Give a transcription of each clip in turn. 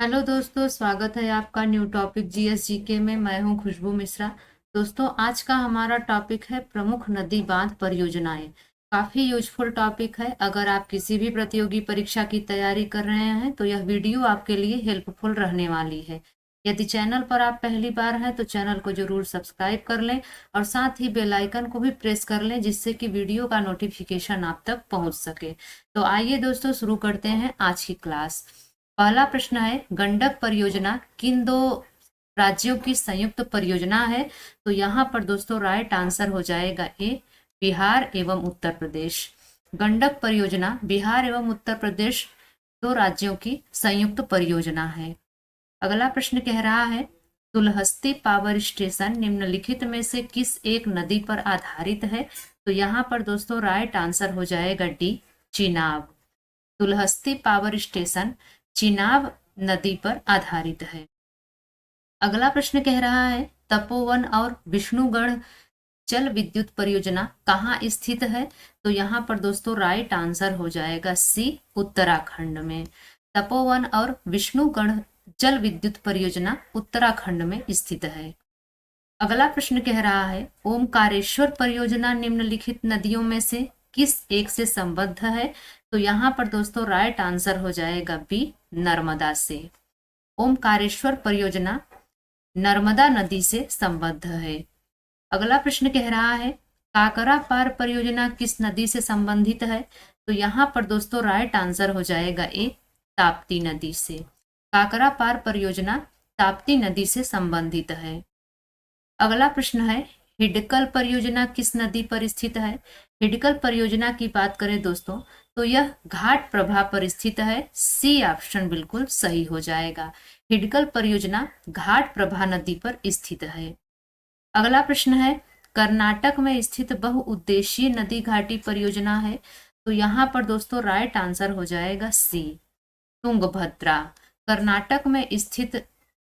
Hello दोस्तों, स्वागत है आपका न्यू टॉपिक जीएसजीके में। मैं हूं खुशबू मिश्रा। दोस्तों, आज का हमारा टॉपिक है प्रमुख नदी बांध परियोजनाएं। काफी यूजफुल टॉपिक है। अगर आप किसी भी प्रतियोगी परीक्षा की तैयारी कर रहे हैं तो यह वीडियो आपके लिए हेल्पफुल रहने वाली है। यदि चैनल पर आप पहली बार हैं तो चैनल को जरूर सब्सक्राइब कर लें और साथ ही बेल आइकन को भी प्रेस कर लें, जिससे कि वीडियो का नोटिफिकेशन आप तक पहुंच सके। तो आइए दोस्तों, शुरू करते हैं आज की क्लास। पहला प्रश्न है, गंडक परियोजना किन दो राज्यों की संयुक्त परियोजना है? तो यहाँ पर दोस्तों राइट आंसर हो जाएगा ए, बिहार एवं उत्तर प्रदेश। गंडक परियोजना बिहार एवं उत्तर प्रदेश दो राज्यों की संयुक्त परियोजना है। अगला प्रश्न कह रहा है, तुलहस्ती पावर स्टेशन निम्नलिखित में से किस एक नदी पर आधारित है? तो यहाँ पर दोस्तों राइट आंसर हो जाएगा D, Chenab. Dulhasti power station Chenab नदी पर आधारित है। अगला प्रश्न कह रहा है, तपोवन और विष्णुगढ़ जल विद्युत परियोजना कहाँ स्थित है? तो यहाँ पर दोस्तों राइट आंसर हो जाएगा सी, उत्तराखंड में। तपोवन और विष्णुगढ़ जल विद्युत परियोजना उत्तराखंड में स्थित है। अगला प्रश्न कह रहा है, ओमकारेश्वर परियोजना निम्नलिखित नदियों में से किस एक से संबद्ध है? तो यहाँ पर दोस्तों राइट आंसर हो जाएगा बी, नर्मदा से। ओमकारेश्वर परियोजना नर्मदा नदी से संबद्ध है। अगला प्रश्न कह रहा है, काकरा पार परियोजना किस नदी से संबंधित है? तो यहाँ पर दोस्तों राइट आंसर हो जाएगा ए, ताप्ती नदी से। काकरा पार परियोजना ताप्ती नदी से संबंधित है। अगला प्रश्न है, हिडकल परियोजना किस नदी पर स्थित है? हिडकल परियोजना की बात करें दोस्तों तो यह घाट प्रभा पर स्थित है। सी ऑप्शन बिल्कुल सही हो जाएगा। हिडकल परियोजना घाट प्रभा नदी पर स्थित है। अगला प्रश्न है, कर्नाटक में स्थित बहुउद्देशीय नदी घाटी परियोजना है? तो यहाँ पर दोस्तों राइट आंसर हो जाएगा सी, तुंगभद्रा। कर्नाटक में स्थित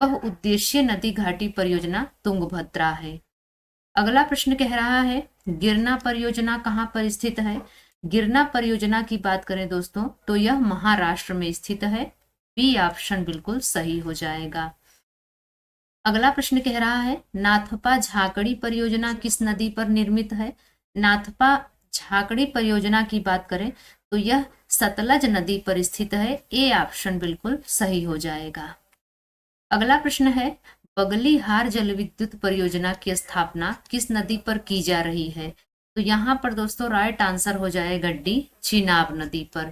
बहुउद्देशीय नदी घाटी परियोजना तुंगभद्रा है। अगला प्रश्न कह रहा है, गिरना परियोजना कहाँ पर स्थित है? गिरना परियोजना की बात करें दोस्तों तो यह महाराष्ट्र में स्थित है। बी ऑप्शन बिल्कुल सही हो जाएगा। अगला प्रश्न कह रहा है, नाथपा झाकड़ी परियोजना किस नदी पर निर्मित है? नाथपा झाकड़ी परियोजना की बात करें तो यह सतलज नदी पर स्थित है। ए ऑप्शन बिल्कुल सही हो जाएगा। अगला प्रश्न है, बगलीहार जल विद्युत परियोजना की स्थापना किस नदी पर की जा रही है? तो यहाँ पर दोस्तों राइट आंसर हो जाएगा डी, चिनाब नदी पर।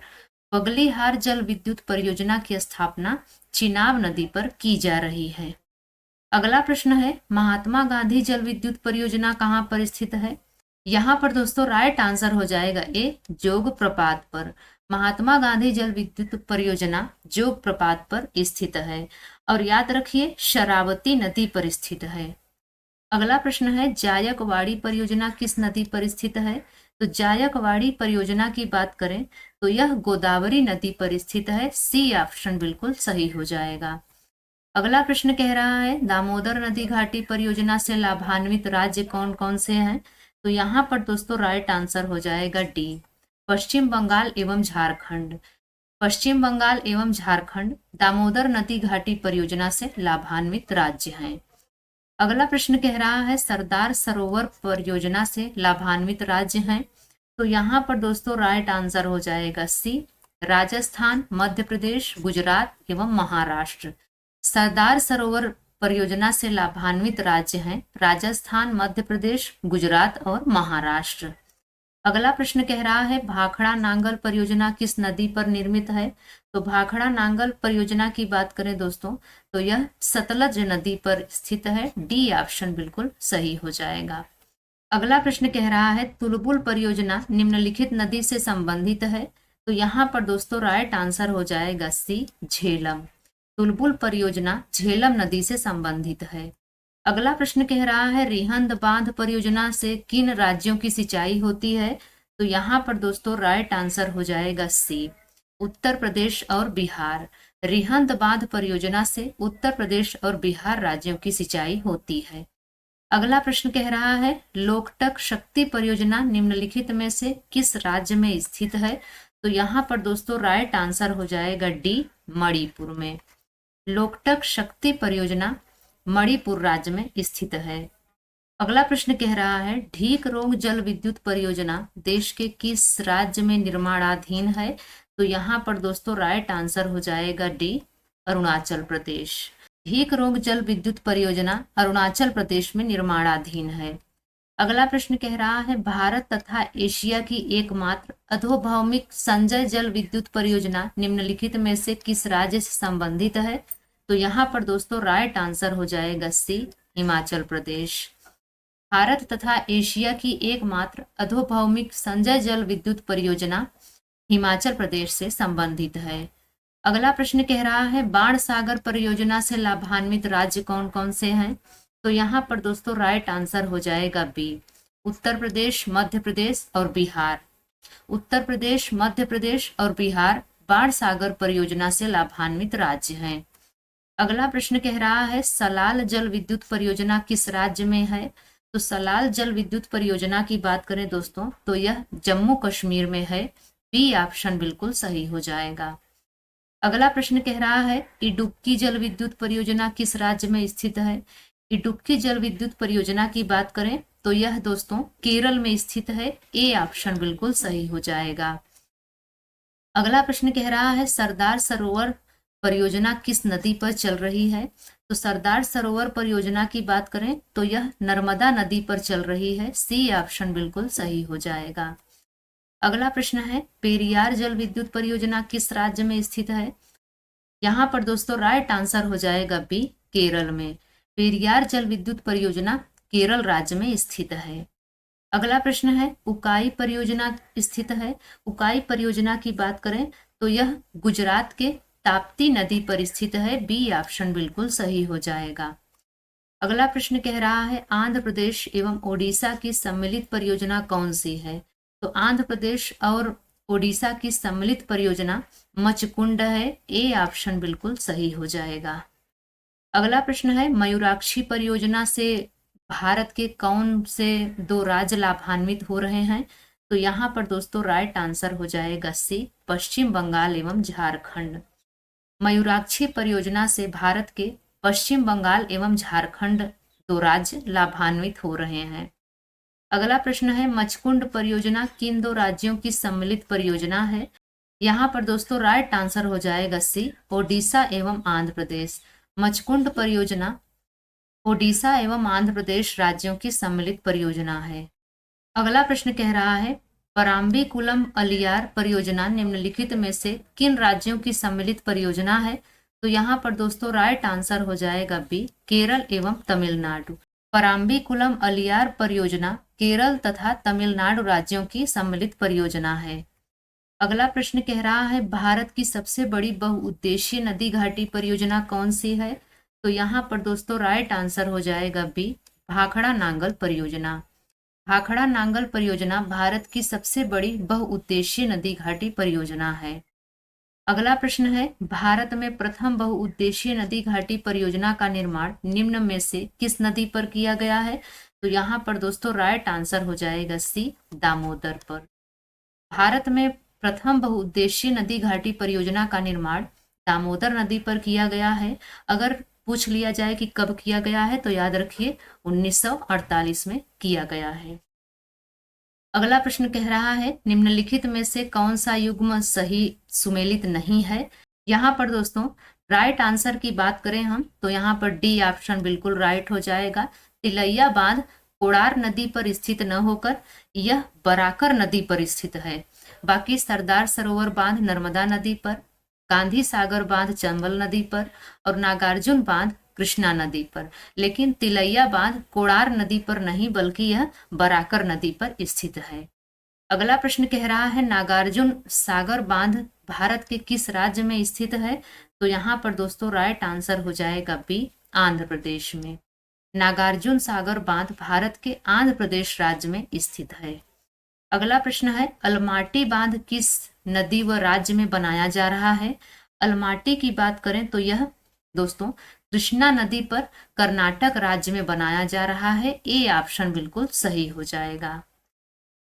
बगलीहार जल विद्युत परियोजना की स्थापना चिनाब नदी पर की जा रही है। अगला प्रश्न है, महात्मा गांधी जल विद्युत परियोजना कहाँ पर स्थित है? यहाँ पर दोस्तों राइट आंसर हो जाएगा ए, जोग प्रपात पर। महात्मा गांधी जल विद्युत परियोजना जोग प्रपात पर स्थित है और याद रखिए शरावती नदी पर स्थित है। अगला प्रश्न है, जायकवाड़ी परियोजना किस नदी पर स्थित है? तो जायकवाड़ी परियोजना की बात करें तो यह गोदावरी नदी पर स्थित है। सी ऑप्शन बिल्कुल सही हो जाएगा। अगला प्रश्न कह रहा है, दामोदर नदी घाटी परियोजना से लाभान्वित राज्य कौन कौन से हैं? तो यहाँ पर दोस्तों राइट आंसर हो जाएगा डी, पश्चिम बंगाल एवं झारखंड। पश्चिम बंगाल एवं झारखंड दामोदर नदी घाटी परियोजना से लाभान्वित राज्य हैं। अगला प्रश्न कह रहा है, सरदार सरोवर परियोजना से लाभान्वित राज्य हैं? तो यहाँ पर दोस्तों राइट आंसर हो जाएगा सी, राजस्थान, मध्य प्रदेश, गुजरात एवं महाराष्ट्र। सरदार सरोवर परियोजना से लाभान्वित राज्य हैं राजस्थान, मध्य प्रदेश, गुजरात और महाराष्ट्र। अगला प्रश्न कह रहा है, भाखड़ा नांगल परियोजना किस नदी पर निर्मित है? तो भाखड़ा नांगल परियोजना की बात करें दोस्तों तो यह सतलज नदी पर स्थित है। डी ऑप्शन बिल्कुल सही हो जाएगा। अगला प्रश्न कह रहा है, तुलबुल परियोजना निम्नलिखित नदी से संबंधित है? तो यहाँ पर दोस्तों राइट आंसर हो जाएगा सी, झेलम। तुलबुल परियोजना झेलम नदी से संबंधित है। अगला प्रश्न कह रहा है, रिहंद बांध परियोजना से किन राज्यों की सिंचाई होती है? तो यहाँ पर दोस्तों राइट आंसर हो जाएगा सी, उत्तर प्रदेश और बिहार। रिहंद बांध परियोजना से उत्तर प्रदेश और बिहार राज्यों की सिंचाई होती है। अगला प्रश्न कह रहा है, लोकटक शक्ति परियोजना निम्नलिखित में से किस राज्य में स्थित है? तो यहाँ पर दोस्तों राइट आंसर हो जाएगा डी, मणिपुर में। लोकटक शक्ति परियोजना मणिपुर राज्य में स्थित है। अगला प्रश्न कह रहा है ढीक रोंग जल विद्युत परियोजना देश के किस राज्य में निर्माणाधीन है? तो यहाँ पर दोस्तों राइट आंसर हो जाएगा डी, अरुणाचल प्रदेश। ढीक रोंग जल विद्युत परियोजना अरुणाचल प्रदेश में निर्माणाधीन है। अगला प्रश्न कह रहा है भारत तथा एशिया की एकमात्र अधोभौमिक संजय जल विद्युत परियोजना निम्नलिखित में से किस राज्य से संबंधित है? तो यहाँ पर दोस्तों राइट आंसर हो जाएगा सी, हिमाचल प्रदेश। भारत तथा एशिया की एकमात्र अधोभौमिक संजय जल विद्युत परियोजना हिमाचल प्रदेश से संबंधित है। अगला प्रश्न कह रहा है बाण सागर परियोजना से लाभान्वित राज्य कौन कौन से हैं? तो यहाँ पर दोस्तों राइट आंसर हो जाएगा बी, उत्तर प्रदेश, मध्य प्रदेश और बिहार। उत्तर प्रदेश, मध्य प्रदेश और बिहार बाण सागर परियोजना से लाभान्वित राज्य हैं। अगला प्रश्न कह रहा है सलाल जल विद्युत परियोजना किस राज्य में है? तो सलाल जल विद्युत परियोजना की बात करें दोस्तों तो यह जम्मू कश्मीर में है। बी ऑप्शन बिल्कुल सही हो जाएगा। अगला प्रश्न कह रहा है इडुक्की जल विद्युत परियोजना किस राज्य में स्थित है? इडुक्की जल विद्युत परियोजना की बात करें तो यह दोस्तों केरल में स्थित है। ए ऑप्शन बिल्कुल सही हो जाएगा। अगला प्रश्न कह रहा है सरदार सरोवर परियोजना किस नदी पर चल रही है? तो सरदार सरोवर परियोजना की बात करें तो यह नर्मदा नदी पर चल रही है। सी ऑप्शन बिल्कुल सही हो जाएगा। अगला प्रश्न है पेरियार जल विद्युत परियोजना किस राज्य में स्थित है? यहाँ पर दोस्तों राइट आंसर हो जाएगा बी, केरल में। पेरियार जल विद्युत परियोजना केरल राज्य में स्थित है। अगला प्रश्न है उकाई परियोजना स्थित है। उकाई परियोजना की बात करें तो यह गुजरात के ताप्ती नदी पर स्थित है। बी ऑप्शन बिल्कुल सही हो जाएगा। अगला प्रश्न कह रहा है आंध्र प्रदेश एवं ओडिशा की सम्मिलित परियोजना कौन सी है? तो आंध्र प्रदेश और ओडिशा की सम्मिलित परियोजना मचकुंड है। ए ऑप्शन बिल्कुल सही हो जाएगा। अगला प्रश्न है मयूराक्षी परियोजना से भारत के कौन से दो राज्य लाभान्वित हो रहे हैं? तो यहाँ पर दोस्तों राइट आंसर हो जाएगा सी, पश्चिम बंगाल एवं झारखंड। मयूराक्षी परियोजना से भारत के पश्चिम बंगाल एवं झारखंड दो राज्य लाभान्वित हो रहे हैं। अगला प्रश्न है मचकुंड परियोजना किन दो राज्यों की सम्मिलित परियोजना है? यहाँ पर दोस्तों राइट आंसर हो जाएगा सी, ओडिशा एवं आंध्र प्रदेश। मचकुंड परियोजना ओडिशा एवं आंध्र प्रदेश राज्यों की सम्मिलित परियोजना है। अगला प्रश्न कह रहा है पराम्बीकुलम अलियार परियोजना निम्नलिखित में से किन राज्यों की सम्मिलित परियोजना है? तो यहाँ पर दोस्तों राइट आंसर हो जाएगा बी, केरल एवं तमिलनाडु। पराम्बीकुलम अलियार परियोजना केरल तथा तमिलनाडु राज्यों की सम्मिलित परियोजना है। अगला प्रश्न कह रहा है भारत की सबसे बड़ी बहुउद्देशीय नदी घाटी परियोजना कौन सी है? तो यहाँ पर दोस्तों राइट आंसर हो जाएगा बी, भाखड़ा नांगल परियोजना। भाखड़ा नांगल परियोजना भारत की सबसे बड़ी बहुउद्देशीय नदी घाटी परियोजना है। अगला प्रश्न है भारत में प्रथम बहुउद्देशीय नदी घाटी परियोजना का निर्माण निम्न में से किस नदी पर किया गया है? तो यहाँ पर दोस्तों राइट आंसर हो जाएगा सी, दामोदर पर। भारत में प्रथम बहुउद्देशीय नदी घाटी परियोजना का निर्माण दामोदर नदी पर किया गया है। अगर पूछ लिया जाए कि कब किया गया है तो याद रखिए 1948 में किया गया है। अगला प्रश्न कह रहा है निम्नलिखित में से कौन सा युग्म सही सुमेलित नहीं है? यहाँ पर दोस्तों राइट आंसर की बात करें हम तो यहाँ पर डी ऑप्शन बिल्कुल राइट हो जाएगा। तिलैया बांध कोड़ार नदी पर स्थित न होकर यह बराकर नदी पर स्थित है। बाकी सरदार सरोवर बांध नर्मदा नदी पर, गांधी सागर बांध चंबल नदी पर और नागार्जुन बांध कृष्णा नदी पर, लेकिन तिलैया बांध कोड़ार नदी पर नहीं बल्कि यह बराकर नदी पर स्थित है। अगला प्रश्न कह रहा है नागार्जुन सागर बांध भारत के किस राज्य में स्थित है? तो यहाँ पर दोस्तों राइट आंसर हो जाएगा बी, आंध्र प्रदेश में। नागार्जुन सागर बांध भारत के आंध्र प्रदेश राज्य में स्थित है। अगला प्रश्न है अलमाटी बांध किस नदी व राज्य में बनाया जा रहा है? अलमाटी की बात करें तो यह दोस्तों कृष्णा नदी पर कर्नाटक राज्य में बनाया जा रहा है। ए ऑप्शन बिल्कुल सही हो जाएगा।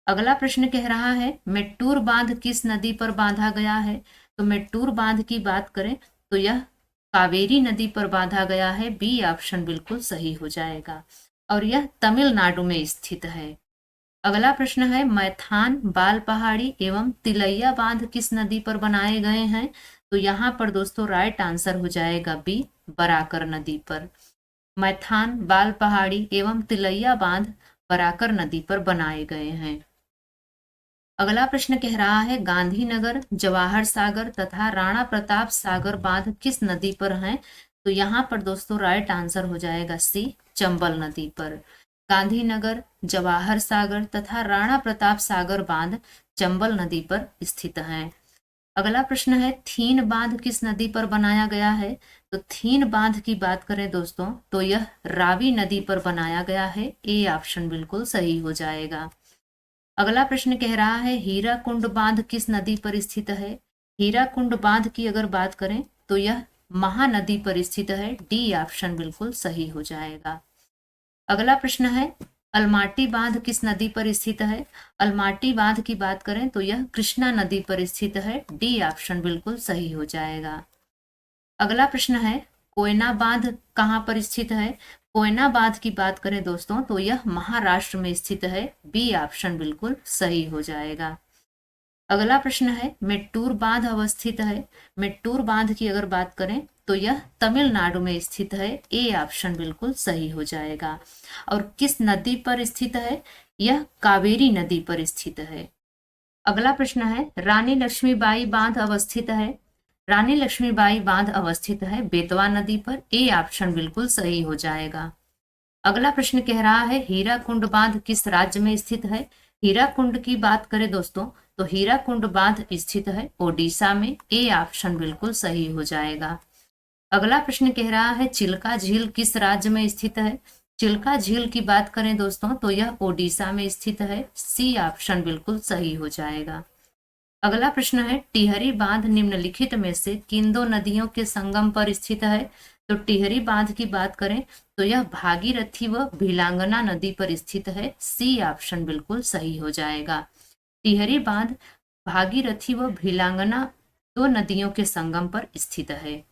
अगला प्रश्न कह रहा है मेट्टूर बांध किस नदी पर बांधा गया है? तो मेट्टूर बांध की बात करें तो यह कावेरी नदी पर बांधा गया है, बी ऑप्शन बिल्कुल सही हो जाएगा, और यह तमिलनाडु में स्थित है। अगला प्रश्न है, मैथान, बाल पहाड़ी एवं तिलैया बांध किस नदी पर बनाए गए हैं? तो यहाँ पर दोस्तों राइट आंसर हो जाएगा बी, बराकर नदी पर। मैथान, बाल पहाड़ी एवं तिलैया बांध बराकर नदी पर बनाए गए हैं। अगला प्रश्न कह रहा है, गांधीनगर, जवाहर सागर तथा राणा प्रताप सागर बांध किस नदी पर हैं? तो यहाँ पर दोस्तों राइट आंसर हो जाएगा सी, चंबल नदी पर। गांधीनगर, जवाहर सागर तथा राणा प्रताप सागर बांध चंबल नदी पर स्थित हैं। अगला प्रश्न है, थीन बांध किस नदी पर बनाया गया है? तो थीन बांध की बात करें दोस्तों तो यह रावी नदी पर बनाया गया है, ए ऑप्शन बिल्कुल सही हो जाएगा। अगला प्रश्न कह रहा है, हीराकुंड बांध किस नदी पर स्थित है? हीराकुंड बांध की अगर बात करें तो यह महानदी पर स्थित है, डी ऑप्शन बिल्कुल सही हो जाएगा। अगला प्रश्न है, अलमाटी बांध किस नदी पर स्थित है? अलमाटी बांध की बात करें तो यह कृष्णा नदी पर स्थित है, डी ऑप्शन बिल्कुल सही हो जाएगा। अगला प्रश्न है, कोयना बांध कहाँ पर स्थित है? कोयना बांध की बात करें दोस्तों तो यह महाराष्ट्र में स्थित है, बी ऑप्शन बिल्कुल सही हो जाएगा। अगला प्रश्न है, मेट्टूर बांध अवस्थित है। मेट्टूर बांध की अगर बात करें तो यह तमिलनाडु में स्थित है, ए ऑप्शन बिल्कुल सही हो जाएगा। और किस नदी पर स्थित है? यह कावेरी नदी पर स्थित है। अगला प्रश्न है, रानी लक्ष्मीबाई बांध अवस्थित है। रानी लक्ष्मीबाई बांध अवस्थित है बेतवा नदी पर, ए ऑप्शन बिल्कुल सही हो जाएगा। अगला प्रश्न कह रहा है, हीराकुंड बांध किस राज्य में स्थित है? हीराकुंड की बात करें दोस्तों तो हीराकुंड बांध स्थित है ओडिशा में, ए ऑप्शन बिल्कुल सही हो जाएगा। अगला प्रश्न कह रहा है, चिल्का झील किस राज्य में स्थित है? चिल्का झील की बात करें दोस्तों तो यह ओडिशा में स्थित है, सी ऑप्शन बिल्कुल सही हो जाएगा। अगला प्रश्न है, टिहरी बांध निम्नलिखित में से किन दो नदियों के संगम पर स्थित है? तो टिहरी बांध की बात करें तो यह भागीरथी व भिलांगना नदी पर स्थित है, सी ऑप्शन बिल्कुल सही हो जाएगा। टिहरी बांध भागीरथी व भिलांगना दो नदियों के संगम पर स्थित है।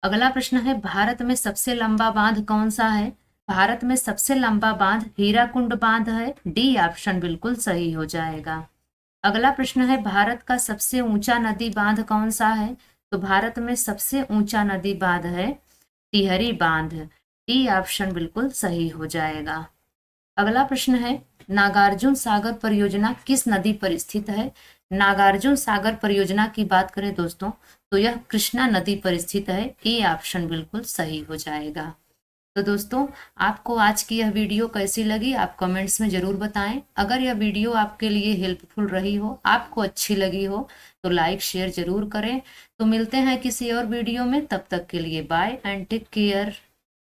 अगला प्रश्न है, भारत में सबसे लंबा बांध कौन सा है? भारत में सबसे लंबा बांध हीराकुंड बांध है, डी ऑप्शन बिल्कुल सही हो जाएगा। अगला प्रश्न है, भारत का सबसे ऊंचा नदी बांध कौन सा है? तो भारत में सबसे ऊंचा नदी बांध है टिहरी बांध, डी ऑप्शन बिल्कुल सही हो जाएगा। अगला प्रश्न है, नागार्जुन सागर परियोजना किस नदी पर स्थित है? नागार्जुन सागर परियोजना की बात करें दोस्तों तो यह कृष्णा नदी पर स्थित है, ए ऑप्शन बिल्कुल सही हो जाएगा। तो दोस्तों, आपको आज की यह वीडियो कैसी लगी आप कमेंट्स में जरूर बताएं। अगर यह वीडियो आपके लिए हेल्पफुल रही हो, आपको अच्छी लगी हो तो लाइक शेयर जरूर करें। तो मिलते हैं किसी और वीडियो में, तब तक के लिए बाय एंड टेक केयर।